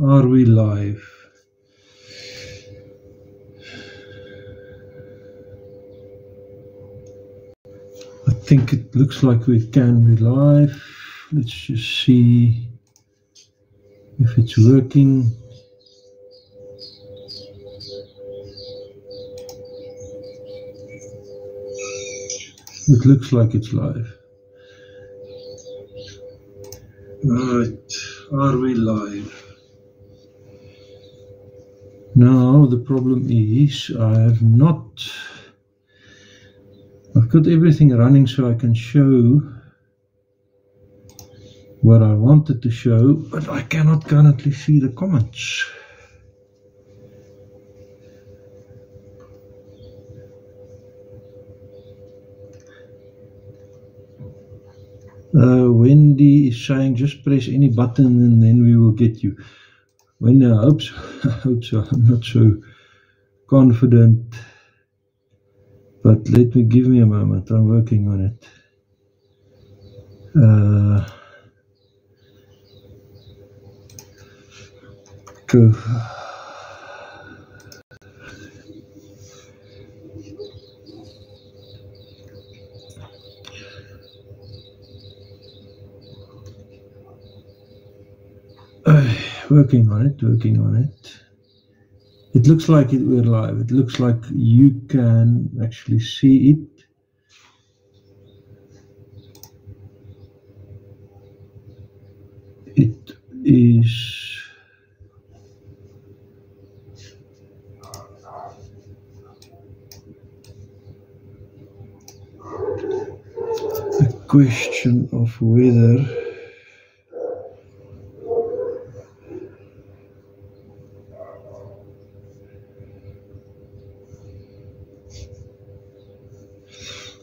are we live? I think it looks like we can be live. Let's just see if it's working. It looks like it's live. Right, are we live? Now the problem is I've got everything running so I can show what I wanted to show, but I cannot currently see the comments. Wendy is saying just press any button and then we will get you. Wendy, I hope so. I hope so. I'm not so confident, but give me a moment. I'm working on it. Go. Working on it. It looks like we're live. It looks like you can actually see it. It is a question of whether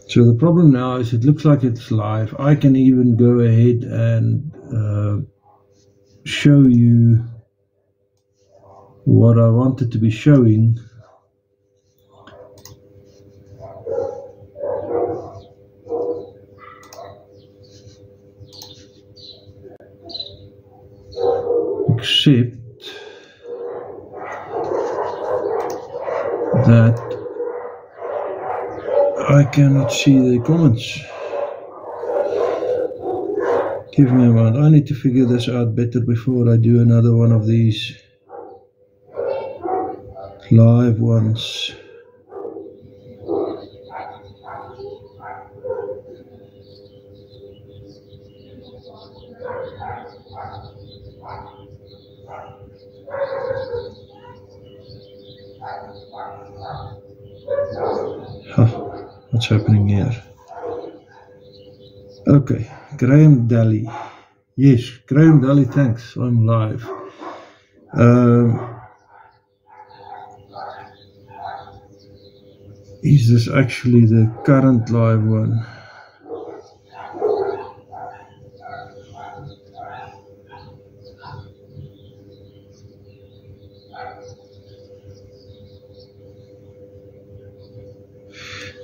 so the problem now is it looks like it's live. I can even go ahead and show you what I wanted to be showing. Except that I cannot see the comments. Give me a moment. I need to figure this out better before I do another one of these live ones. What's happening here? Okay, Graham Daly. Yes, Graham Daly, thanks. I'm live. Is this actually the current live one?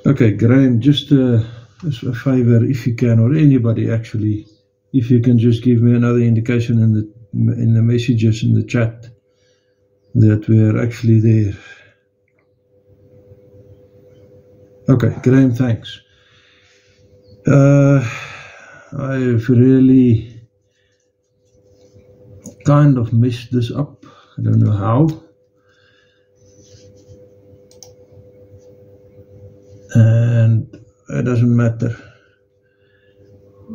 Okay, Graham, just a favor, if you can, or anybody actually, if you can just give me another indication in the messages in the chat that we're actually there. Okay, Graham, thanks. I've really kind of messed this up. I don't know how. And it doesn't matter.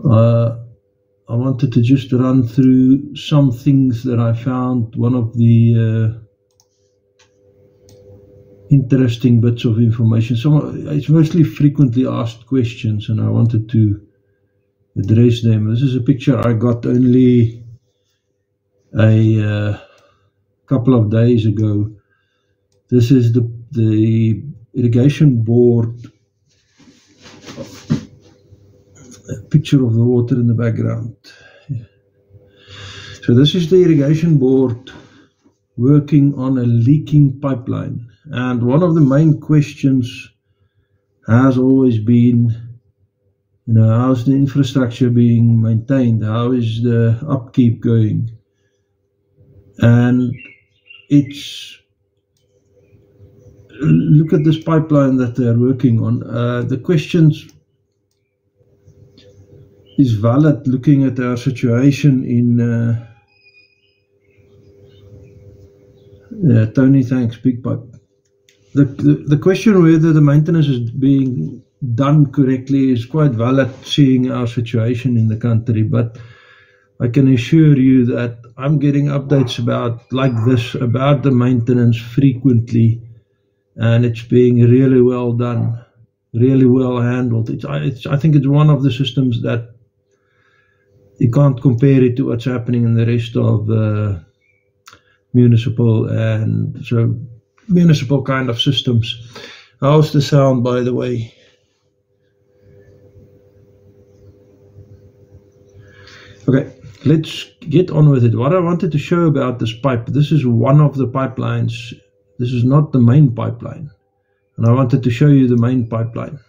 I wanted to just run through some things that I found. One of the interesting bits of information. It's mostly frequently asked questions, and I wanted to address them. This is a picture I got only a couple of days ago. This is the irrigation board, a picture of the water in the background. So this is the irrigation board working on a leaking pipeline, and one of the main questions has always been, how's the infrastructure being maintained? How is the upkeep going? and it's, look at this pipeline that they're working on. The questions is valid looking at our situation in Tony, thanks, Big Pipe. The question whether the maintenance is being done correctly is quite valid, seeing our situation in the country, but I can assure you that I'm getting updates about like this, about the maintenance frequently, and it's being really well done, really well handled. I think it's one of the systems that you can't compare it to what's happening in the rest of municipal and so municipal kind of systems. How's the sound, by the way? Okay, let's get on with it. What I wanted to show about this pipe, this is one of the pipelines. This is not the main pipeline, and I wanted to show you the main pipeline.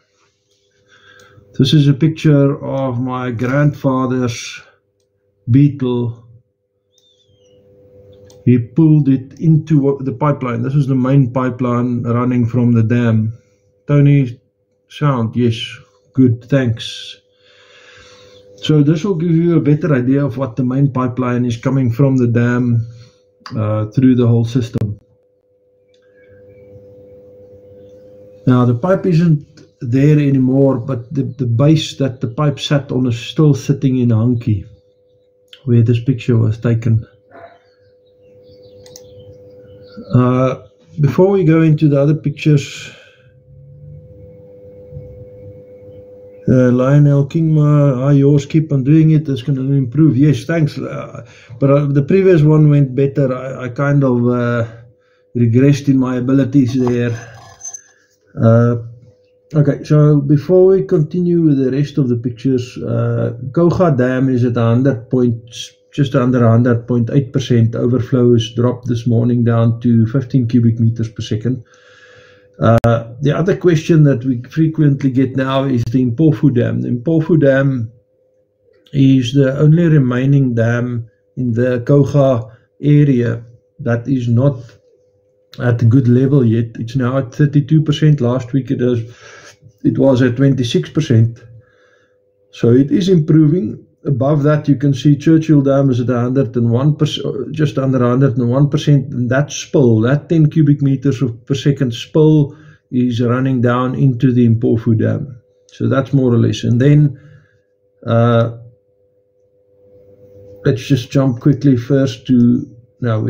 This is a picture of my grandfather's Beetle. He pulled it into the pipeline. This is the main pipeline running from the dam. Tony, sound, yes, good, thanks. So this will give you a better idea of what the main pipeline is coming from the dam through the whole system. Now the pipe isn't there anymore, but the base that the pipe sat on is still sitting in a hankie where this picture was taken. Before we go into the other pictures, Lionel Kingma, yours, keep on doing it, it's going to improve. Yes, thanks. But the previous one went better. I kind of regressed in my abilities there. Okay, so before we continue with the rest of the pictures, Kouga Dam is at 100 points, just under 100.8%. Overflow has dropped this morning down to 15 cubic meters per second. The other question that we frequently get now is the Mpofu Dam. The Mpofu Dam is the only remaining dam in the Kouga area that is not at a good level yet. It's now at 32%. Last week it was at 26%. So it is improving. Above that you can see Churchill Dam is at 101%, just under 101%, and that spill, that 10 cubic meters per second spill is running down into the Mpofu Dam. So that's more or less. And then let's just jump quickly first to, now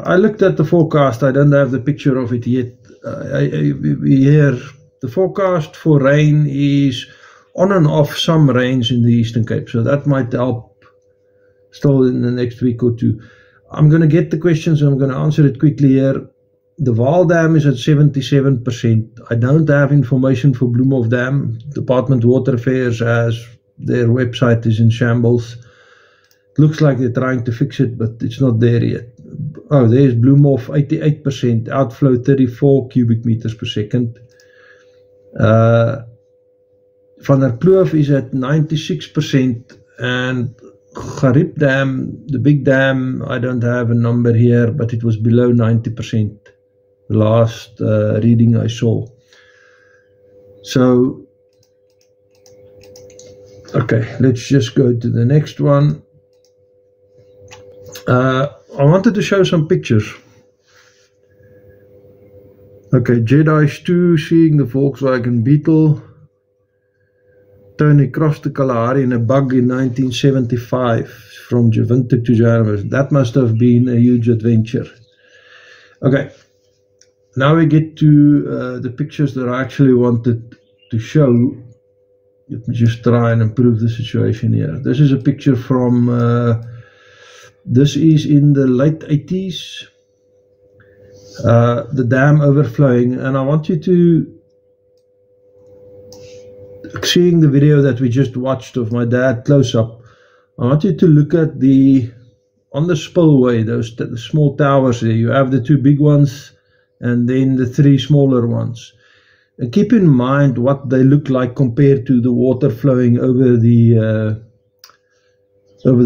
I looked at the forecast. I don't have the picture of it yet. Here the forecast for rain is on and off, some rains in the Eastern Cape, so that might help still in the next week or two. I'm going to get the questions and I'm going to answer it quickly here. The Vaal Dam is at 77%. I don't have information for Bloemhof Dam. Department of Water Affairs, as their website is in shambles. Looks like they're trying to fix it, but it's not there yet. Oh, there's Bloemhof, 88%, outflow 34 cubic meters per second. Van der Kloof is at 96%, and Gariep Dam, the big dam, I don't have a number here, but it was below 90%, the last reading I saw. So, okay, let's just go to the next one. I wanted to show some pictures. Okay, Jedi Stu seeing the Volkswagen Beetle. Tony crossed the Kalahari in a bug in 1975 from Javinte to Johannesburg. That must have been a huge adventure. Okay, now we get to the pictures that I actually wanted to show. Let me just try and improve the situation here. This is a picture from, this is in the late 80s. The dam overflowing, and I want you to, seeing the video that we just watched of my dad close up, I want you to look at on the spillway, those small towers there. You have the two big ones and then the three smaller ones. And keep in mind what they look like compared to the water flowing over the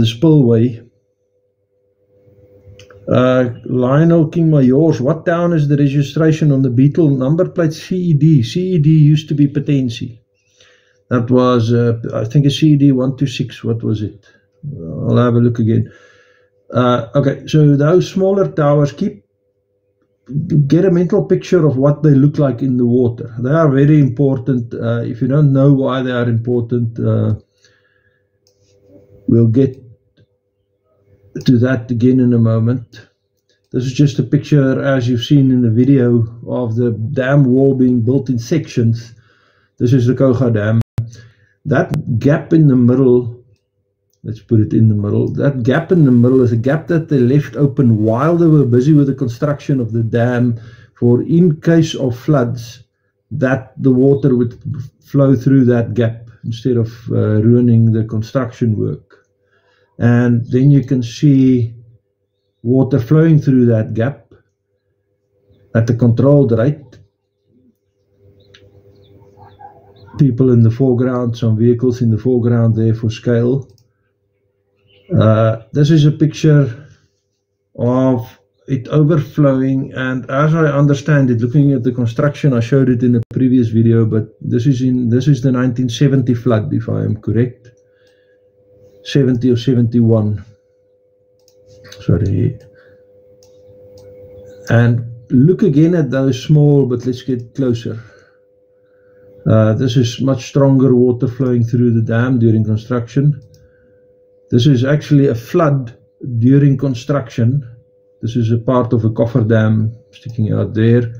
spillway. Lionel King Majors, what town is the registration on the Beetle number plate? CED. CED used to be Potensi. That was, I think, a CED 126. What was it? I'll have a look again. Okay, so those smaller towers, get a mental picture of what they look like in the water. They are very important. If you don't know why they are important, we'll get to that again in a moment. This is just a picture, as you've seen in the video, of the dam wall being built in sections. This is the Kouga Dam. That gap in the middle, let's put it in the middle, that gap in the middle is a gap that they left open while they were busy with the construction of the dam, for in case of floods, that the water would flow through that gap instead of ruining the construction work. And then you can see water flowing through that gap at the controlled rate. People in the foreground, some vehicles in the foreground there for scale. This is a picture of it overflowing, and as I understand it, looking at the construction, I showed it in a previous video, but this is the 1970 flood, if I am correct. 70 or 71. Sorry. And look again at those small, but let's get closer. This is much stronger water flowing through the dam during construction. This is actually a flood during construction. This is a part of a coffer dam sticking out there.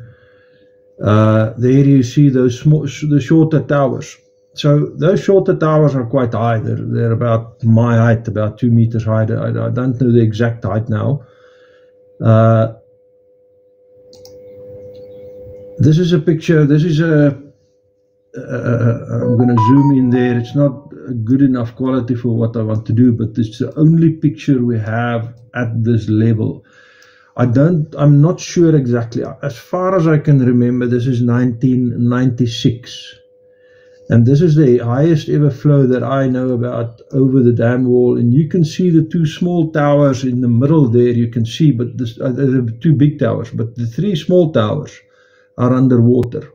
There you see those the shorter towers. So those shorter towers are quite high. They're about my height, about 2 meters high. I don't know the exact height now. This is a picture. This is I'm going to zoom in there. It's not good enough quality for what I want to do, but it's the only picture we have at this level. I'm not sure exactly. As far as I can remember, this is 1996. And this is the highest ever flow that I know about over the dam wall. And you can see the two small towers in the middle there. You can see, but the two big towers, but the three small towers are underwater.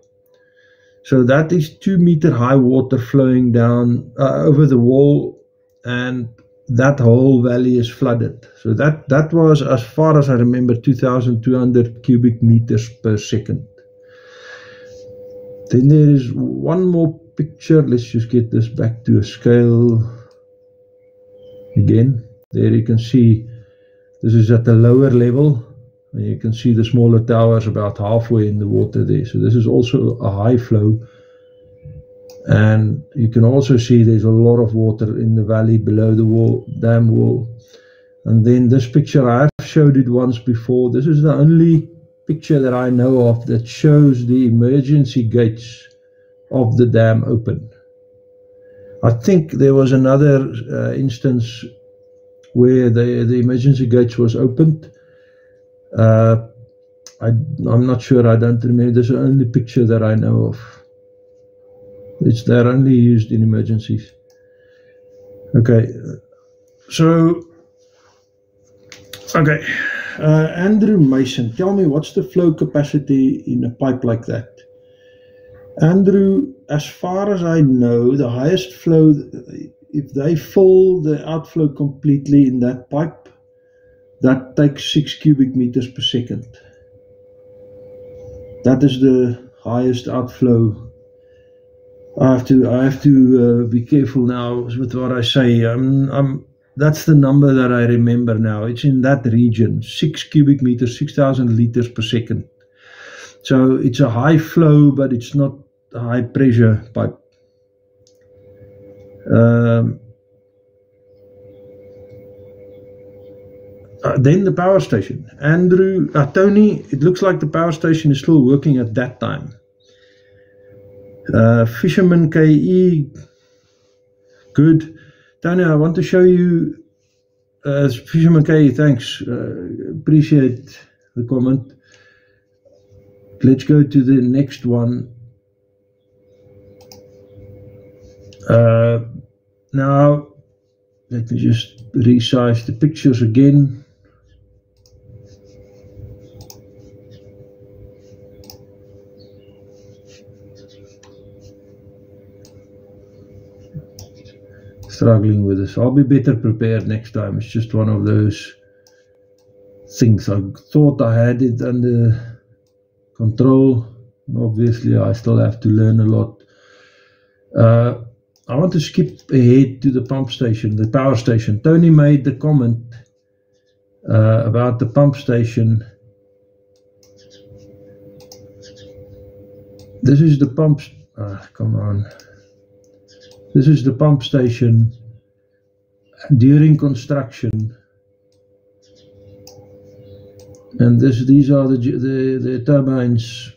So that is 2 meter high water flowing down over the wall, and that whole valley is flooded. So that was, as far as I remember, 2,200 cubic meters per second. Then there is one more picture. Let's just get this back to a scale again. There you can see this is at the lower level, and you can see the smaller towers about halfway in the water there. So this is also a high flow, and you can also see there's a lot of water in the valley below the wall, dam wall. And then this picture, I've showed it once before. This is the only picture that I know of that shows the emergency gates of the dam open. I think there was another instance where the emergency gates was opened. I'm not sure, I don't remember. This is the only picture that I know of. They're only used in emergencies. Okay, so Andrew Mason, tell me, what's the flow capacity in a pipe like that? Andrew, as far as I know, the highest flow, if they fill the outflow completely in that pipe, that takes 6 cubic meters per second. That is the highest outflow. I have to be careful now with what I say. That's the number that I remember now. It's in that region, 6 cubic meters, 6,000 liters per second. So it's a high flow, but it's not a high pressure pipe. Then the power station. Andrew, Tony, it looks like the power station is still working at that time. Fisherman KE, good. Tony, I want to show you, Fisherman KE, thanks, appreciate the comment. Let's go to the next one. Now, let me just resize the pictures again. struggling with this. I'll be better prepared next time. It's just one of those things. I thought I had it under control. Obviously, I still have to learn a lot. I want to skip ahead to the pump station, the power station. Tony made the comment about the pump station. This is the pump. Come on. This is the pump station during construction, and these are the turbines.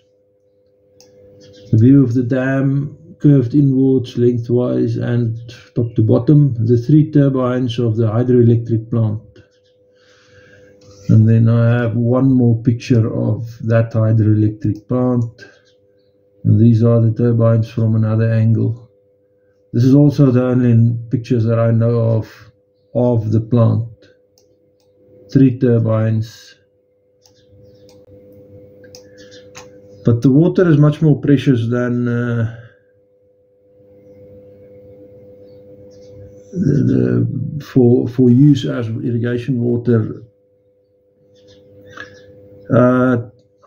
The view of the dam curved inwards, lengthwise, and top to bottom. The 3 turbines of the hydroelectric plant. And then I have one more picture of that hydroelectric plant. And these are the turbines from another angle. This is also the only pictures that I know of the plant. 3 turbines. But the water is much more precious than for use as irrigation water.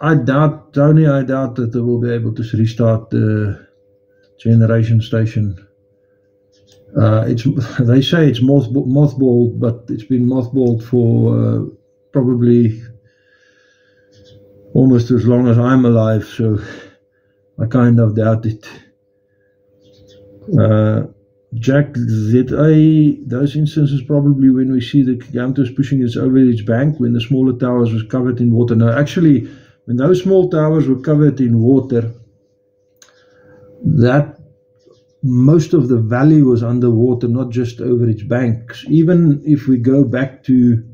I doubt, Tony, that they will be able to restart the generation station. They say it's mothballed, but it's been mothballed for probably almost as long as I'm alive, so I kind of doubt it. Jack ZA, those instances probably when we see the Gigantos pushing its over its bank when the smaller towers was covered in water. No, actually, when those small towers were covered in water, that most of the valley was underwater, not just over its banks. Even if we go back to,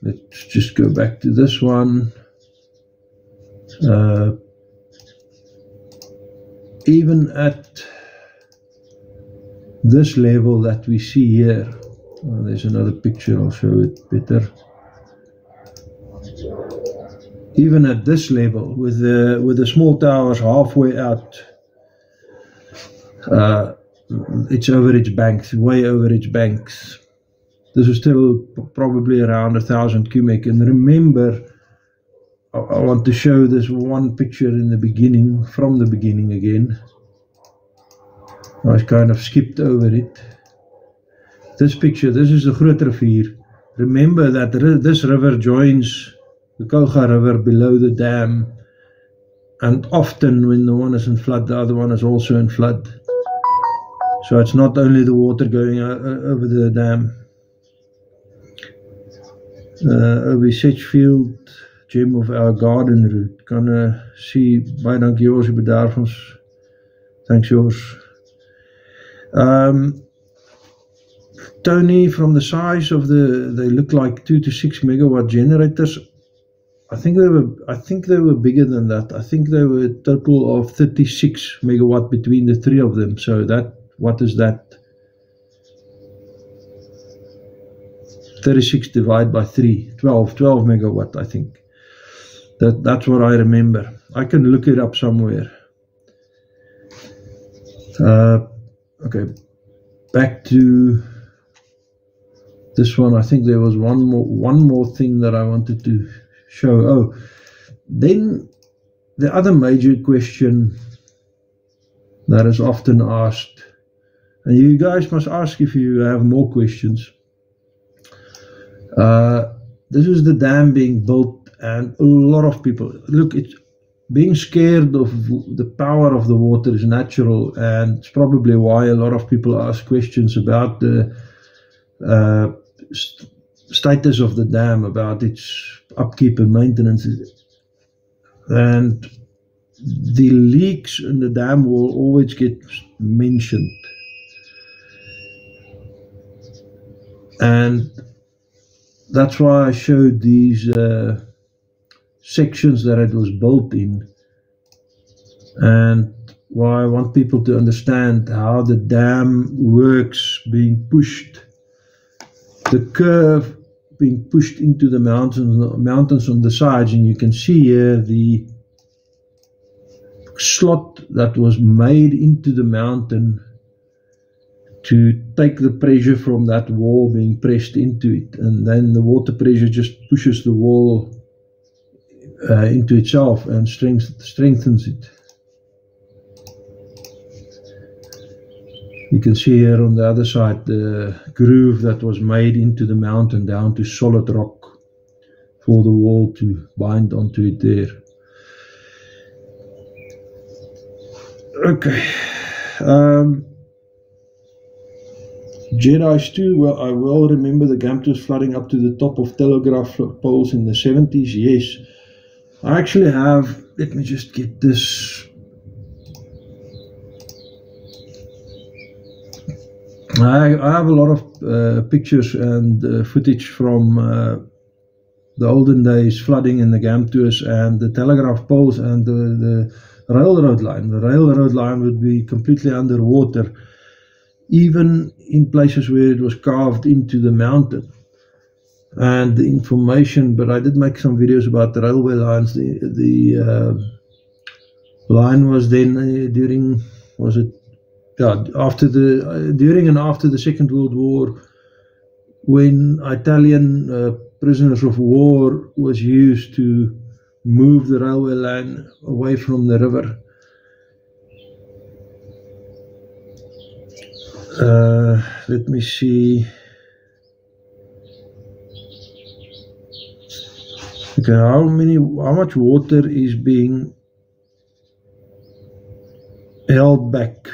let's just go back to this one. Even at this level that we see here, there's another picture, I'll show it better. Even at this level, with the small towers halfway out, it's over its banks, way over its banks. This is still probably around 1,000 cubic. And remember, I want to show this one picture in the beginning, from the beginning again. I kind of skipped over it. This picture, this is the Groot Rivier. Remember that this river joins the Kouga River below the dam. And often when the one is in flood, the other one is also in flood. So it's not only the water going over the dam. Over Sedgefield, gem of our garden route. Kan see, baie dankie Joris, jy bedaar ons. Thanks Joris. Tony, from the size of they look like 2 to 6 megawatt generators. I think they were bigger than that. I think they were a total of 36 megawatt between the 3 of them. So that, what is that? 36 divided by 3, 12 megawatt, I think. That's what I remember. I can look it up somewhere. Okay, back to this one. I think there was one more thing that I wanted to show. Oh, then the other major question that is often asked, and you guys must ask if you have more questions. This is the dam being built, and a lot of people, look, it's being scared of the power of the water is natural, and it's probably why a lot of people ask questions about the status of the dam, about its upkeep and maintenance. And the leaks in the dam will always get mentioned. And that's why I showed these sections that it was built in, and why I want people to understand how the dam works, being pushed, the curve being pushed into the mountains on the sides. And you can see here the slot that was made into the mountain to take the pressure from that wall being pressed into it, and then the water pressure just pushes the wall into itself and strengthens it. You can see here on the other side the groove that was made into the mountain down to solid rock for the wall to bind onto it there. Okay. Jedi's too. Well, I well remember the Gamtus flooding up to the top of telegraph poles in the 70s. Yes. I actually have, let me just get this. I have a lot of pictures and footage from the olden days flooding in the Gamtus and the telegraph poles and the railroad line. The railroad line would be completely underwater, even in places where it was carved into the mountain. And the information, but I did make some videos about the railway lines. The line was then during, was it, yeah, after the during and after the Second World War, when Italian prisoners of war was used to move the railway line away from the river. Let me see. Okay, how much water is being held back?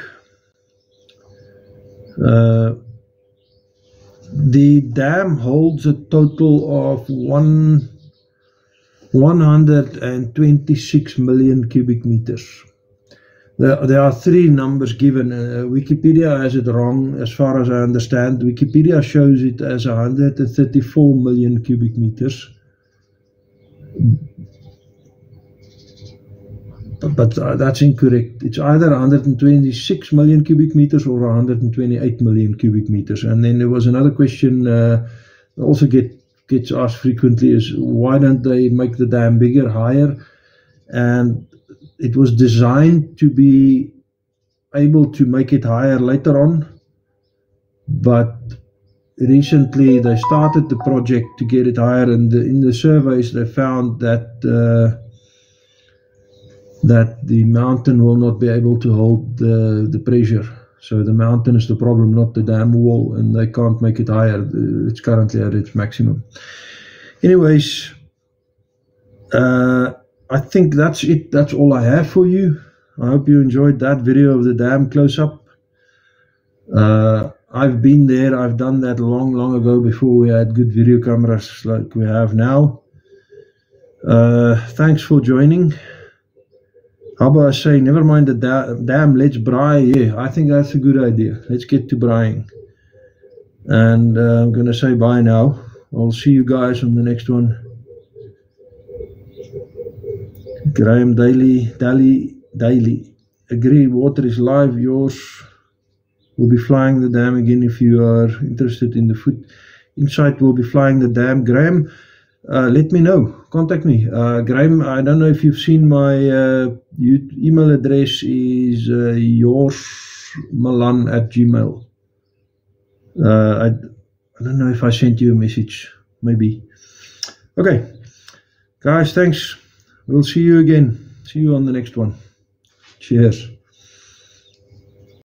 The dam holds a total of 126 million cubic meters. There are three numbers given. Wikipedia has it wrong as far as I understand. Wikipedia shows it as 134 million cubic meters. But that's incorrect. It's either 126 million cubic meters or 128 million cubic meters. And then there was another question also gets asked frequently is, why don't they make the dam bigger, higher? And it was designed to be able to make it higher later on, but recently they started the project to get it higher, and in the surveys they found that the mountain will not be able to hold the pressure. So the mountain is the problem, not the dam wall, and they can't make it higher. It's currently at its maximum. Anyways, I think that's it. That's all I have for you. I hope you enjoyed that video of the dam close-up. I've been there. I've done that long ago, before we had good video cameras like we have now. Thanks for joining. How about I say, never mind the dam, let's braai. Yeah, I think that's a good idea. Let's get to braaiing. And I'm going to say bye now. I'll see you guys on the next one. Graham Daily. Agree, water is live. Yours will be flying the dam again if you are interested in the foot. Insight will be flying the dam. Graham, let me know. Contact me. Graham, I don't know if you've seen my email address is yoursmalan@gmail. I don't know if I sent you a message. Maybe. Okay. Guys, thanks. We'll see you again. See you on the next one. Cheers.